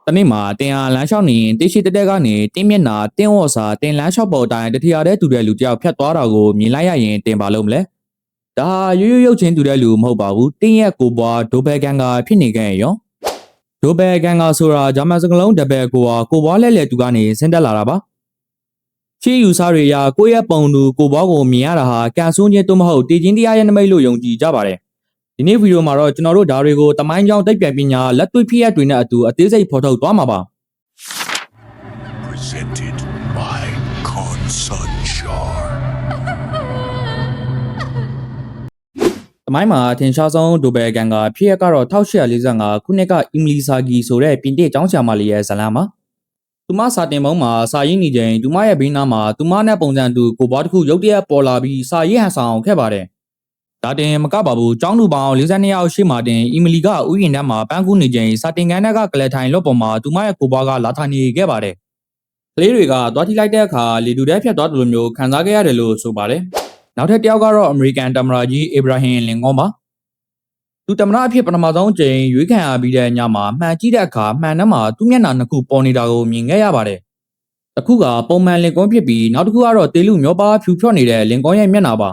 တနေ့မှာတင်အားလမ်းလျှောက်နေရင်တိရှိတက်ကနေတင်းမျက်နာတင်းဝေါ်စာတင်လမ်းလျှောက်ပေါ်တိုင်းတထီရတဲ့တူတဲ့လူတယောက်ဖြတ်သွားတာကိုမြင်လိုက်ရရင်တင်ပါလို့မလဲဒါရွရွရုပ်ချင်းတူတဲ့လူမဟုတ်ပါဘူးတင်းရဲ့ကိုပွားဒိုဘဲကန်ကဖြစ်နေခဲ့ရောဒိုဘဲကန်ကဆိုတာဂျာမန်စကလုံးတပည့်ကိုပွားလဲတူကနေဆင်းတက်လာတာပါချီယူစားတွေရာကိုရဲ့ပုံသူကိုပွားကိုမြင်ရတာဟာကန်ဆူးချင်းတို့မဟုတ်တည်ချင်းတရားရဲ့နမိတ်လို့ယုံကြည်ကြပါတယ်ဒီနေ့ဗီဒီယိုမှာတော့ကျွန်တော်တို့ဓာတ်တွေကိုတမိုင်းကြောင်းတိတ်ပြန်ပညာလက်တွေ့ဖြစ်ရတွေနဲ့အတူအသေးစိတ်ဖော်ထုတ်သွားမှာပါ Presented by Consunchar တမိုင်းမှာထင်ရှားဆုံးဒိုဘဲကန်ကဖြစ်ရကတော့1845ခုနှစ်ကအီမလီဆာဂီဆိုတဲ့ပြင်သစ်ကျောင်းဆရာမလေးရဲ့ဇာတ်လမ်းပါသူမစာတင်ပုံးမှာစာရေးနေချိန်သူမရဲ့ဘေးနားမှာသူမနဲ့ပုံစံတူကိုပွားတစ်ခုရုတ်တရက်ပေါ်လာပြီးစာရေးဟန်ဆောင်ခဲ့ပါတယ်ဒါတင်မကပါဘူးကျောင်းသူပေါင်း42ယောက်ရှိမှတင်အီမလီကဥယျာဉ်ထဲမှာပန်းကူးနေချိန်စာတင်ခန်းထဲကကလထိုင်လွတ်ပေါ်မှာသူမရဲ့ကိုပွားကလာထိုင်နေခဲ့ပါတယ်ကလေးတွေကသွားထိလိုက်တဲ့အခါလေတူတဲ့ဖြတ်သွားတယ်လို့မျိုးခံစားခဲ့ရတယ်လို့ဆိုပါတယ်နောက်ထပ်တစ်ယောက်ကတော့အမေရိကန်တမရာကြီးအေဗရာဟင်လင်ကွန်ပါသူတမရာအဖြစ်ပထမဆုံးအကြိမ်ရွေးခံရပြီးတဲ့ညမှာမှန်ကြည့်တဲ့အခါမှန်ထဲမှာသူ့မျက်နှာနှစ်ခုပေါ်နေတာကိုမြင်ခဲ့ရပါတယ်တစ်ခုကပုံမှန်လင်ကွန်ဖြစ်ပြီးနောက်တစ်ခုကတော့တေလူမျိုးပါဖြူဖြော့နေတဲ့လင်ကွန်ရဲ့မျက်နှာပါ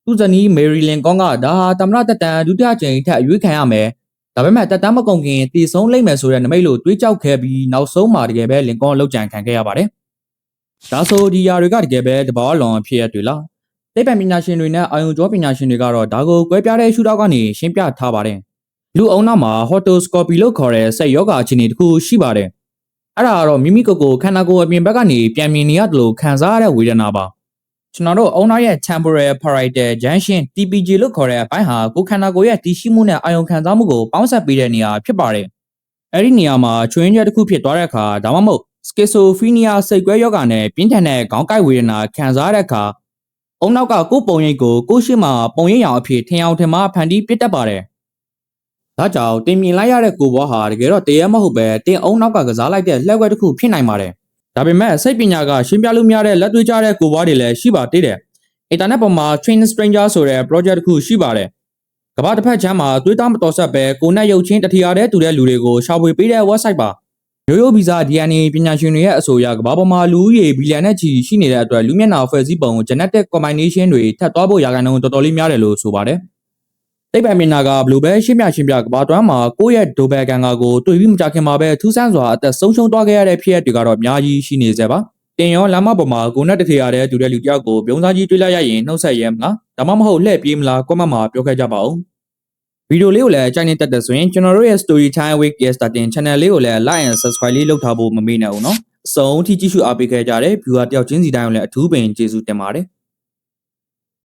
သူ့ဇနီးမေရီလင်ကွန်ကဒါဟာတမရတက်တန်ဒုတိယကြိမ်ထပ်အရွေးခံရမယ်ဒါပေမဲ့တက်တန်မကုန်ခင်တည်ဆုံးလိမ့်မယ်ဆိုတဲ့နမိတ်လို့တွေးကြောက်ခဲ့ပြီးနောက်ဆုံးမှာတကယ်ပဲလင်ကွန်လောက်ကြံခံခဲ့ရပါတယ်ဒါဆိုဒီຢာတွေကတကယ်ပဲတဘာလွန်ဖြစ်ရတွေလားသိပ္ပံပညာရှင်တွေနဲ့အာယုံကြောပညာရှင်တွေကတော့ဒါကိုကွဲပြားတဲ့ရှုထောင့်ကနေရှင်းပြထားပါတယ်လူအုံနောက်မှာ hotoscopy လို့ခေါ်တဲ့စိတ်ယောဂအခြေအနေတစ်ခုရှိပါတယ်အဲ့ဒါကတော့မိမိကိုယ်ကိုခန္ဓာကိုယ်အပြင်ဘက်ကနေပြန်မြင်နေရတယ်လို့ခံစားရတဲ့ဝေဒနာပါကျွန်တော်တို့အုံနောက်ရဲ့ temporal parietal junction TPJ လို့ခေါ်တဲ့အပိုင်းဟာကိုယ်ခန္ဓာကိုယ်ရဲ့တည်ရှိမှုနဲ့အာယုံခံစားမှုကိုပေါင်းစပ်ပေးတဲ့နေရာဖြစ်ပါတယ်အဲ့ဒီနေရာမှာချွင်းချက်တစ်ခုဖြစ်သွားတဲ့အခါဒါမှမဟုတ် schizophrenia စိတ်ကွဲယောဂနဲ့ပြင်းထန်တဲ့ခေါင်းကိုက်ဝေဒနာခံစားရတဲ့အခါအုံနောက်ကကိုယ်ပုံရိပ်ကိုကိုယ်ရှိမှပုံရိပ်ရောင်အဖြစ်ထင်အောင်ထင်မှားဖန်တီးပစ်တတ်ပါတယ်ဒါကြောင့်တင်မြင်လိုက်ရတဲ့ကိုယ်ဘွားဟာတကယ်တော့တရားမဟုတ်ပဲတင်အုံနောက်ကကစားလိုက်တဲ့လှည့်ကွက်တစ်ခုဖြစ်နိုင်ပါတယ်ဒါပေမဲ့စိတ်ပညာကရှင်းပြလို့မရတဲ့လက်တွေ့ကျတဲ့ကိုယ်ပွားတွေလည်းရှိပါသေးတယ်။အင်တာနက်ပေါ်မှာ Train Stranger ဆိုတဲ့ project တစ်ခုရှိပါတယ်။ကမ္ဘာတစ်ဖက်ခြမ်းမှာသွေးသားမတော်ဆက်ပဲကိုယ်နဲ့ရုပ်ချင်းတထီရတဲ့တူတဲ့လူတွေကိုရှာဖွေပေးတဲ့ website ပါ။ရိုးရိုးဗီဇ DNA ပညာရှင်တွေရဲ့အဆိုအရကမ္ဘာပေါ်မှာလူဦးရေဘီလီယံနဲ့ချီရှိနေတဲ့အတွက်လူမျက်နှာဖွဲ့စည်းပုံ genetic combination တွေထပ်သွားဖို့ရာခိုင်နှုန်းတော်တော်လေးများတယ်လို့ဆိုပါတယ်။သိပ္ပံပညာကဘလို့ပဲရှင်းပြကမ္ဘာတွမ်းမှာကိုယ့်ရဲ့ဒိုဘဲကန်ကာကိုတွေ့ပြီးမကြခင်မှာပဲထူးဆန်းစွာအသက်ဆုံးရှုံးသွားခဲ့ရတဲ့ဖြစ်ရပ်တွေကတော့အများကြီးရှိနေစေပါ။တင်ရောလမ်းမပေါ်မှာကိုနဲ့တထေရတဲ့တူတဲ့လူတယောက်ကိုပြုံးစားကြီးတွေ့လိုက်ရရင်နှုတ်ဆက်ရဲမလားဒါမှမဟုတ်လှည့်ပြေးမလားကွက်မှတ်မှာပြောခဲ့ကြပါဦးဗီဒီယိုလေးကိုလည်းအကြိုက်နဲ့တက်တဲ့ဆိုရင်ကျွန်တော်တို့ရဲ့ Story Time with Yesterday Channel လေးကိုလည်း like and subscribe လေးလုပ်ထားဖို့မမေ့နဲ့ဦးနော်အဆုံးထိကြည့်ရှုအားပေးခဲ့ကြတဲ့ viewer တယောက်ချင်းစီတိုင်းကိုလည်းအထူးပင်ကျေးဇူးတင်ပါတယ်